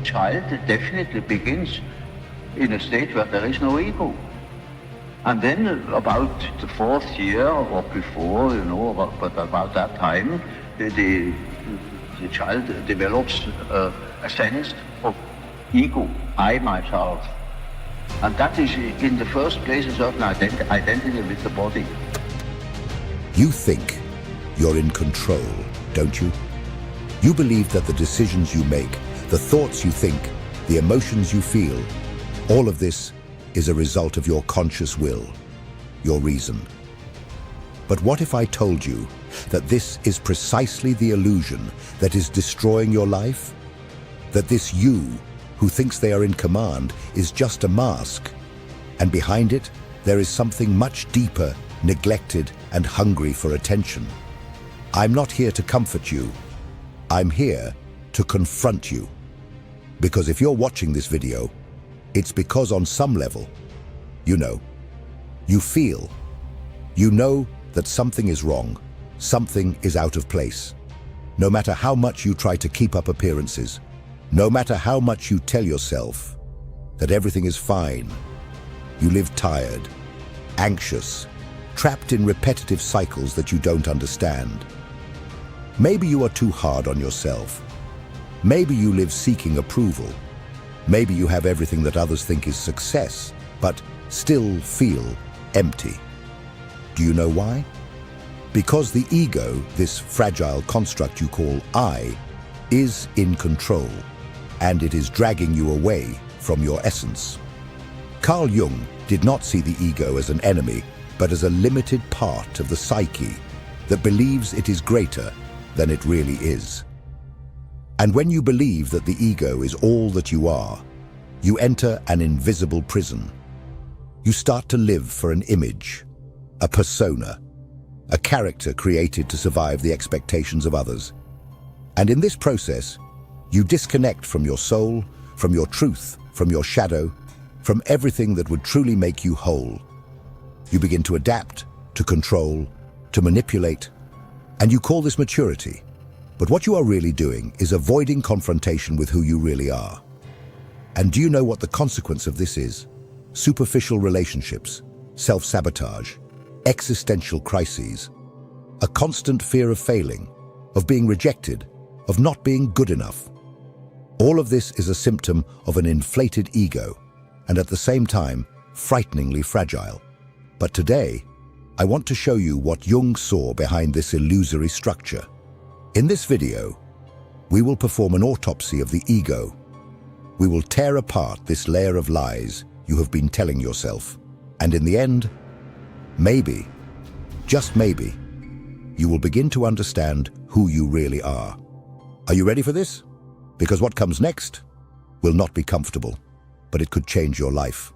child definitely begins in a state where there is no ego. And then about the fourth year or before, but about that time, the child develops a sense of ego, I, myself. And that is, in the first place, a certain identity with the body. You think you're in control, don't you? You believe that the decisions you make, the thoughts you think, the emotions you feel, all of this is a result of your conscious will, your reason. But what if I told you that this is precisely the illusion that is destroying your life? That this you, who thinks they are in command, is just a mask, and behind it there is something much deeper, neglected and hungry for attention. I'm not here to comfort you. I'm here to confront you. Because if you're watching this video, it's because on some level, you feel, you know that something is wrong, something is out of place. No matter how much you try to keep up appearances, no matter how much you tell yourself that everything is fine, you live tired, anxious, trapped in repetitive cycles that you don't understand. Maybe you are too hard on yourself. Maybe you live seeking approval. Maybe you have everything that others think is success, but still feel empty. Do you know why? Because the ego, this fragile construct you call I, is in control, and it is dragging you away from your essence. Carl Jung did not see the ego as an enemy, but as a limited part of the psyche that believes it is greater than it really is. And when you believe that the ego is all that you are, you enter an invisible prison. You start to live for an image, a persona, a character created to survive the expectations of others. And in this process, you disconnect from your soul, from your truth, from your shadow, from everything that would truly make you whole. You begin to adapt, to control, to manipulate, and you call this maturity. But what you are really doing is avoiding confrontation with who you really are. And do you know what the consequence of this is? Superficial relationships, self-sabotage, existential crises, a constant fear of failing, of being rejected, of not being good enough. All of this is a symptom of an inflated ego, and at the same time, frighteningly fragile. But today, I want to show you what Jung saw behind this illusory structure. In this video, we will perform an autopsy of the ego. We will tear apart this layer of lies you have been telling yourself. And in the end, maybe, just maybe, you will begin to understand who you really are. Are you ready for this? Because what comes next will not be comfortable, but it could change your life.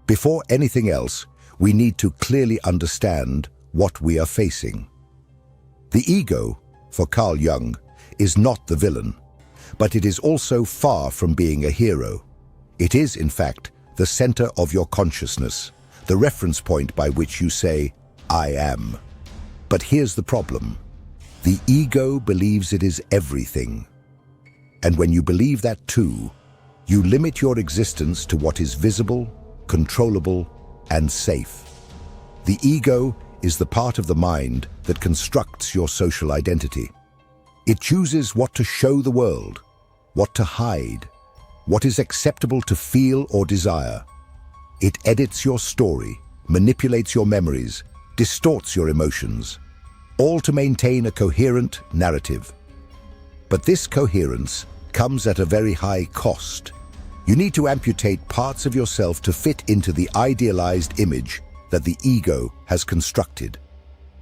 Before anything else, we need to clearly understand what we are facing. The ego, for Carl Jung, is not the villain, but it is also far from being a hero. It is, in fact, the center of your consciousness, the reference point by which you say, I am. But here's the problem. The ego believes it is everything. And when you believe that too, you limit your existence to what is visible, controllable, and safe. The ego is the part of the mind that constructs your social identity. It chooses what to show the world, what to hide, what is acceptable to feel or desire. It edits your story, manipulates your memories, distorts your emotions, all to maintain a coherent narrative. But this coherence comes at a very high cost. You need to amputate parts of yourself to fit into the idealized image that the ego has constructed.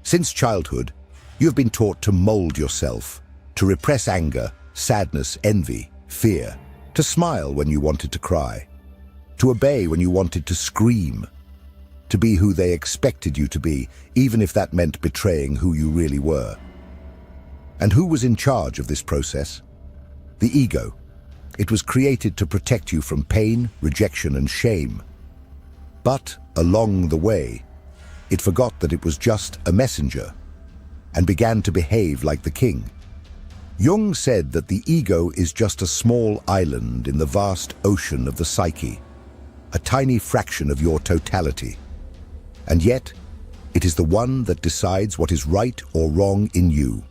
Since childhood, you have been taught to mold yourself, to repress anger, sadness, envy, fear, to smile when you wanted to cry, to obey when you wanted to scream, to be who they expected you to be, even if that meant betraying who you really were. And who was in charge of this process? The ego. It was created to protect you from pain, rejection, and shame. But along the way, it forgot that it was just a messenger and began to behave like the king. Jung said that the ego is just a small island in the vast ocean of the psyche, a tiny fraction of your totality. And yet, it is the one that decides what is right or wrong in you.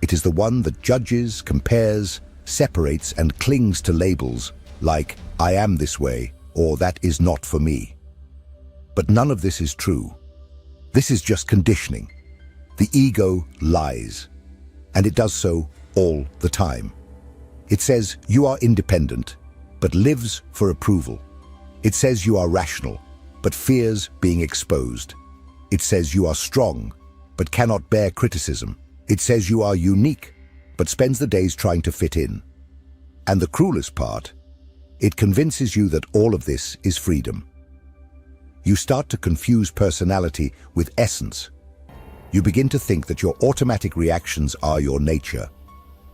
It is the one that judges, compares, separates, and clings to labels like, "I am this way," or "that is not for me." But none of this is true. This is just conditioning. The ego lies, and it does so all the time. It says you are independent, but lives for approval. It says you are rational, but fears being exposed. It says you are strong, but cannot bear criticism. It says you are unique, but spends the days trying to fit in. And the cruelest part, it convinces you that all of this is freedom. You start to confuse personality with essence. You begin to think that your automatic reactions are your nature.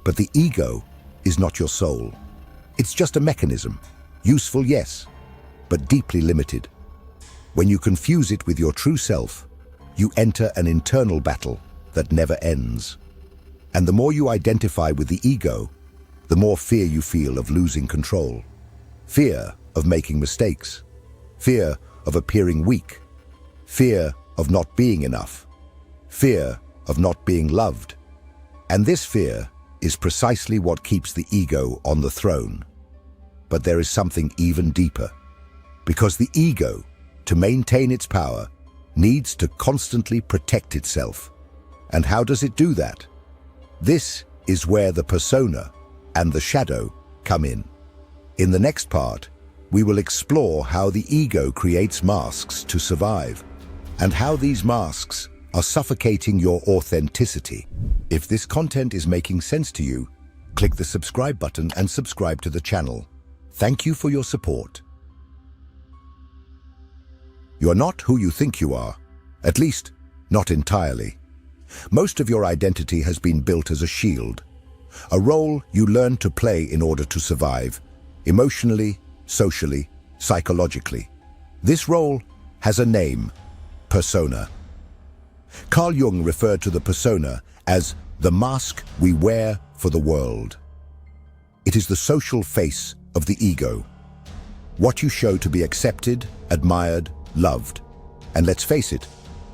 But the ego is not your soul. It's just a mechanism. Useful, yes, but deeply limited. When you confuse it with your true self, you enter an internal battle that never ends. And the more you identify with the ego, the more fear you feel of losing control. Fear of making mistakes. Fear of appearing weak. Fear of not being enough. Fear of not being loved. And this fear is precisely what keeps the ego on the throne. But there is something even deeper. Because the ego, to maintain its power, needs to constantly protect itself. And how does it do that? This is where the persona and the shadow come in. In the next part, we will explore how the ego creates masks to survive, and how these masks are suffocating your authenticity. If this content is making sense to you, click the subscribe button and subscribe to the channel. Thank you for your support. You are not who you think you are, at least not entirely. Most of your identity has been built as a shield, a role you learn to play in order to survive, emotionally, socially, psychologically. This role has a name: persona. Carl Jung referred to the persona as the mask we wear for the world. It is the social face of the ego, what you show to be accepted, admired, loved. And let's face it,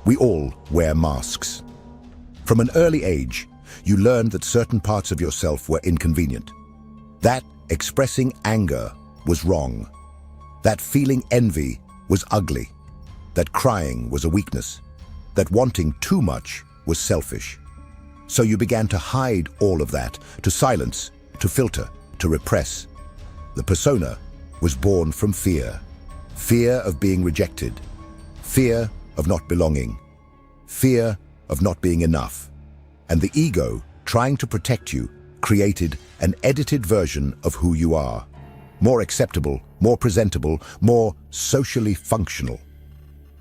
we all wear masks. From an early age, you learned that certain parts of yourself were inconvenient, that expressing anger was wrong, that feeling envy was ugly, that crying was a weakness, that wanting too much was selfish. So you began to hide all of that, to silence, to filter, to repress. The persona was born from fear. Fear of being rejected. Fear of not belonging. Fear of not being enough. And the ego, trying to protect you, created an edited version of who you are. More acceptable, more presentable, more socially functional.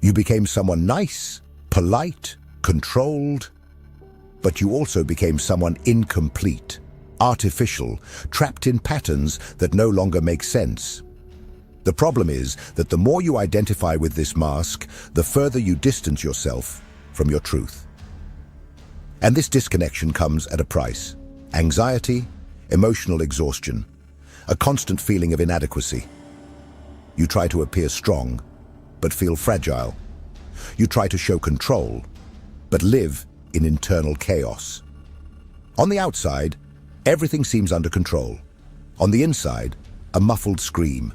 You became someone nice, polite, controlled, but you also became someone incomplete, artificial, trapped in patterns that no longer make sense. The problem is that the more you identify with this mask, the further you distance yourself from your truth. And this disconnection comes at a price: anxiety, emotional exhaustion, a constant feeling of inadequacy. You try to appear strong, but feel fragile. You try to show control, but live in internal chaos. On the outside, everything seems under control. On the inside, a muffled scream.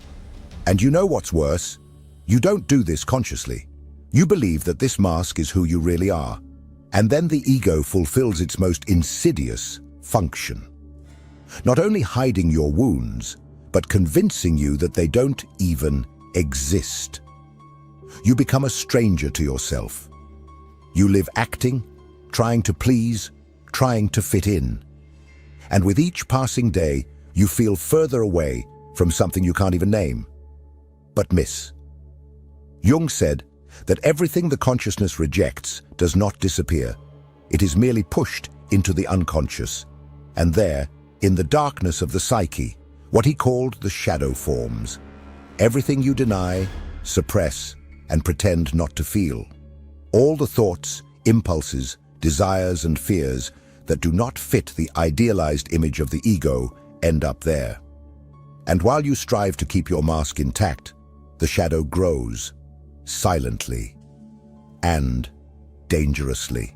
And you know what's worse? You don't do this consciously. You believe that this mask is who you really are. And then the ego fulfills its most insidious function. Not only hiding your wounds, but convincing you that they don't even exist. You become a stranger to yourself. You live acting, trying to please, trying to fit in. And with each passing day, you feel further away from something you can't even name, but miss. Jung said that everything the consciousness rejects does not disappear. It is merely pushed into the unconscious. And there, in the darkness of the psyche, what he called the shadow forms. Everything you deny, suppress, and pretend not to feel. All the thoughts, impulses, desires, and fears that do not fit the idealized image of the ego end up there. And while you strive to keep your mask intact, the shadow grows, silently and dangerously.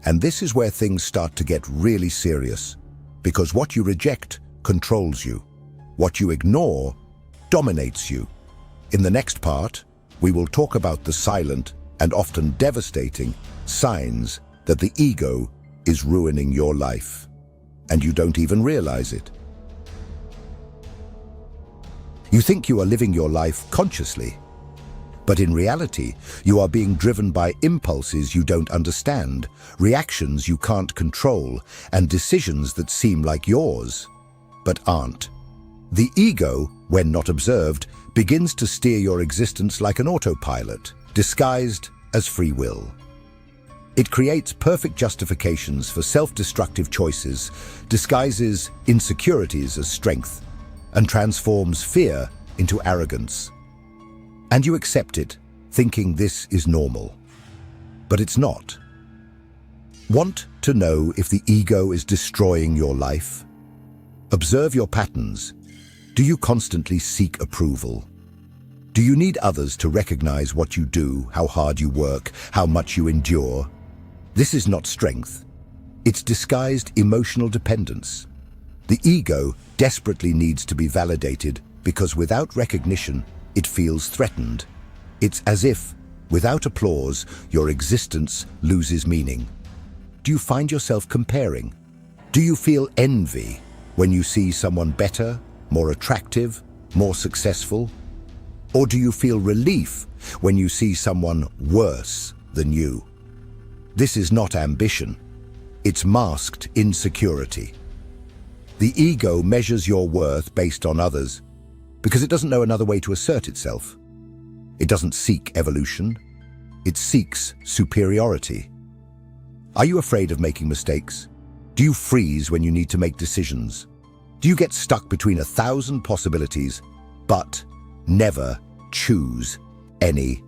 And this is where things start to get really serious, because what you reject controls you. What you ignore dominates you. In the next part, we will talk about the silent and often devastating signs that the ego is ruining your life, and you don't even realize it. You think you are living your life consciously, but in reality, you are being driven by impulses you don't understand, reactions you can't control, and decisions that seem like yours, but aren't. The ego, when not observed, begins to steer your existence like an autopilot, disguised as free will. It creates perfect justifications for self-destructive choices, disguises insecurities as strength, and transforms fear into arrogance. And you accept it, thinking this is normal. But it's not. Want to know if the ego is destroying your life? Observe your patterns. Do you constantly seek approval? Do you need others to recognize what you do, how hard you work, how much you endure? This is not strength. It's disguised emotional dependence. The ego desperately needs to be validated because without recognition, it feels threatened. It's as if, without applause, your existence loses meaning. Do you find yourself comparing? Do you feel envy when you see someone better, more attractive, more successful? Or do you feel relief when you see someone worse than you? This is not ambition. It's masked insecurity. The ego measures your worth based on others because it doesn't know another way to assert itself. It doesn't seek evolution. It seeks superiority. Are you afraid of making mistakes? Do you freeze when you need to make decisions? Do you get stuck between 1,000 possibilities, but never choose any